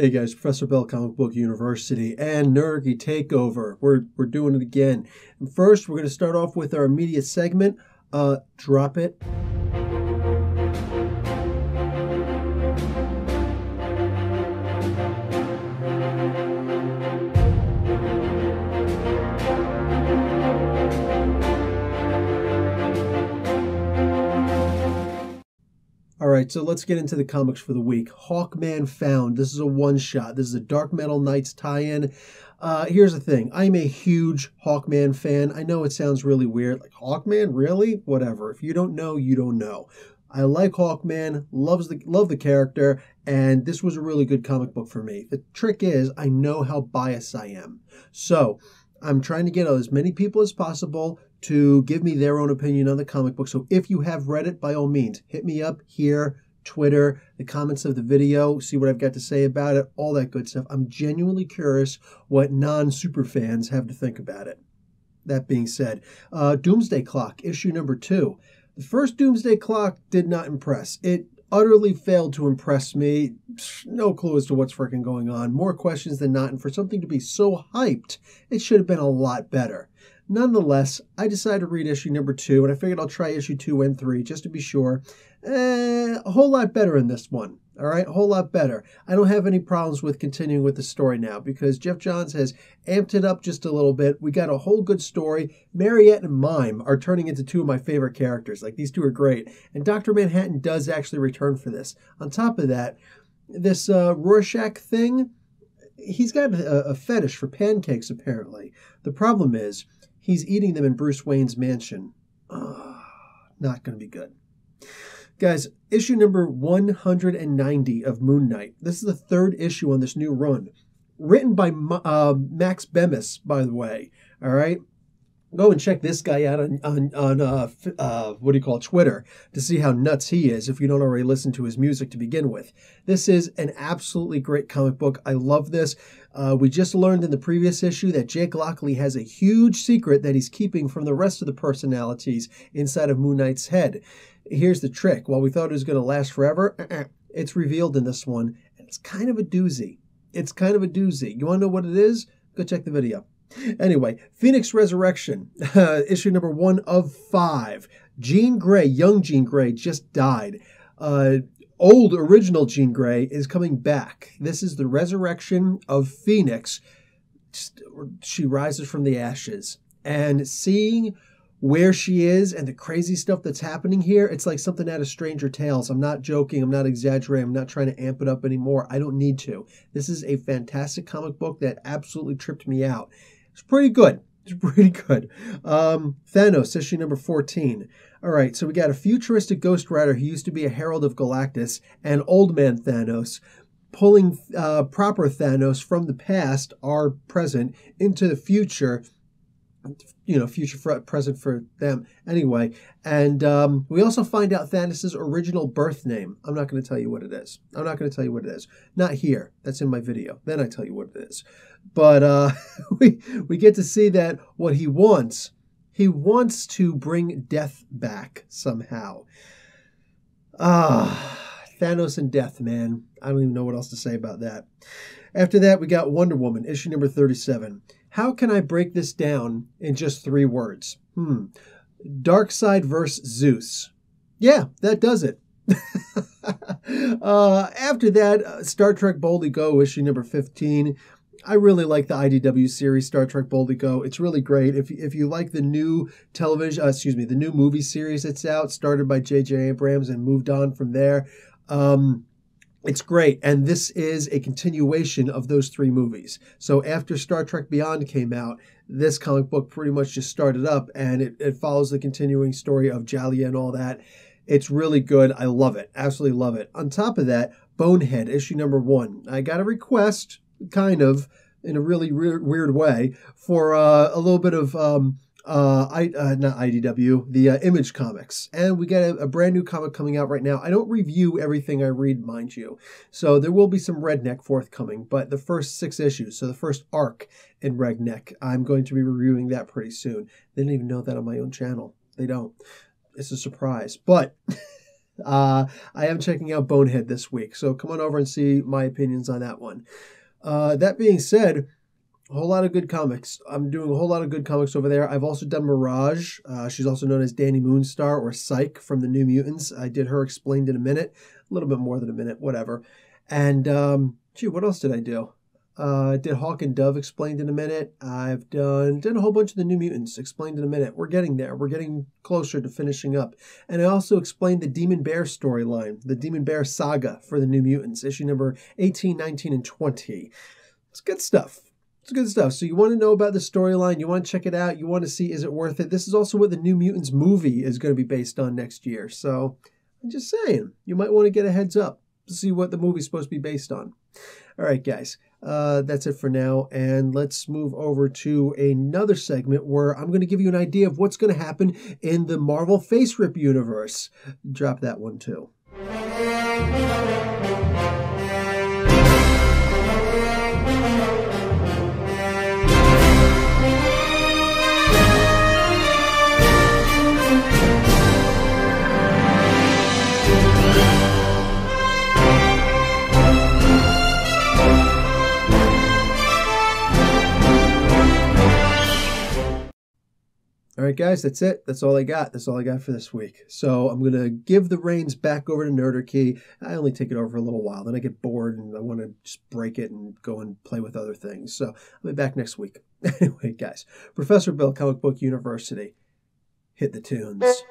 Hey guys, Professor Bell, Comic Book University, and Nerdarchy Takeover. We're doing it again. And first, we're going to start off with our immediate segment. Drop it. All right, so let's get into the comics for the week. Hawkman Found. This is a one-shot. This is a Dark Metal Knights tie-in. Here's the thing. I'm a huge Hawkman fan. I know it sounds really weird. Like, Hawkman? Really? Whatever. If you don't know, you don't know. I like Hawkman, love the character, and this was a really good comic book for me. The trick is, I know how biased I am. So, I'm trying to get as many people as possible to give me their own opinion on the comic book. So if you have read it, by all means, hit me up here, Twitter, the comments of the video, see what I've got to say about it, all that good stuff. I'm genuinely curious what non-super fans have to think about it. That being said, Doomsday Clock, issue number 2. The first Doomsday Clock did not impress. It utterly failed to impress me. No clue as to what's freaking going on. More questions than not, and for something to be so hyped, it should have been a lot better. Nonetheless, I decided to read issue number 2, and I figured I'll try issue 2 and 3 just to be sure. A whole lot better in this one. All right, a whole lot better. I don't have any problems with continuing with the story now because Jeff Johns has amped it up just a little bit. We got a whole good story. Mariette and Mime are turning into two of my favorite characters. Like, these two are great. And Dr. Manhattan does actually return for this. On top of that, this Rorschach thing, he's got a fetish for pancakes, apparently. The problem is, he's eating them in Bruce Wayne's mansion. Not going to be good. Guys, issue number 190 of Moon Knight. This is the third issue on this new run. Written by Max Bemis, by the way. All right? Go and check this guy out on Twitter to see how nuts he is if you don't already listen to his music to begin with. This is an absolutely great comic book. I love this. We just learned in the previous issue that Jake Lockley has a huge secret that he's keeping from the rest of the personalities inside of Moon Knight's head. Here's the trick. While we thought it was going to last forever, it's revealed in this one, and it's kind of a doozy. It's kind of a doozy. You want to know what it is? Go check the video. Anyway, Phoenix Resurrection, issue number 1 of 5. Jean Grey, young Jean Grey, just died. Old original Jean Grey is coming back. This is the resurrection of Phoenix. She rises from the ashes. And seeing where she is and the crazy stuff that's happening here, it's like something out of Stranger Tales. I'm not joking. I'm not exaggerating. I'm not trying to amp it up anymore. I don't need to. This is a fantastic comic book that absolutely tripped me out. It's pretty good. It's pretty good. Thanos, issue number 14. All right, so we got a futuristic Ghost Rider who used to be a Herald of Galactus and Old Man Thanos pulling proper Thanos from the past, our present, into the future. You know, future, present for them. Anyway, and we also find out Thanos' original birth name. I'm not going to tell you what it is. I'm not going to tell you what it is. Not here. That's in my video. Then I tell you what it is. But we get to see that what he wants to bring death back somehow. Thanos and death, man. I don't even know what else to say about that. After that, we got Wonder Woman, issue number 37. How can I break this down in just 3 words? Darkseid versus Zeus. Yeah, that does it. After that, Star Trek Boldly Go, issue number 15. I really like the IDW series, Star Trek Boldly Go. It's really great. If you like the new the new movie series that's out, started by J.J. Abrams and moved on from there, it's great, and this is a continuation of those 3 movies. So after Star Trek Beyond came out, this comic book pretty much just started up, and it follows the continuing story of Jalia and all that. It's really good. I love it. Absolutely love it. On top of that, Bonehead, issue number 1. I got a request, kind of, in a really weird way, for a little bit of not IDW, the Image Comics. And we got a brand new comic coming out right now. I don't review everything I read, mind you. So there will be some Redneck forthcoming, but the first 6 issues, so the first arc in Redneck, I'm going to be reviewing that pretty soon. They didn't even know that on my own channel. They don't. It's a surprise. But I am checking out Bonehead this week, so come on over and see my opinions on that one. That being said, a whole lot of good comics. I'm doing a whole lot of good comics over there. I've also done Mirage. She's also known as Danny Moonstar or Psyche from the New Mutants. I did her explained in a minute, a little bit more than a minute, whatever. And what else did I do? I did Hawk and Dove explained in a minute. I've done a whole bunch of the New Mutants explained in a minute. We're getting there. We're getting closer to finishing up. And I also explained the Demon Bear storyline, the Demon Bear saga for the New Mutants, issue number 18, 19, and 20. It's good stuff. It's good stuff. So you want to know about the storyline, you want to check it out, you want to see is it worth it. This is also what the New Mutants movie is going to be based on next year. So I'm just saying, you might want to get a heads up to see what the movie's supposed to be based on. All right, guys, that's it for now. And let's move over to another segment where I'm going to give you an idea of what's going to happen in the Marvel FASERIP universe. Drop that one too. All right, guys, that's it. That's all I got. That's all I got for this week. So I'm going to give the reins back over to Nerdarchy. I only take it over for a little while. Then I get bored and I want to just break it and go and play with other things. So I'll be back next week. Anyway, guys, Professor Bill, Comic Book University. Hit the tunes.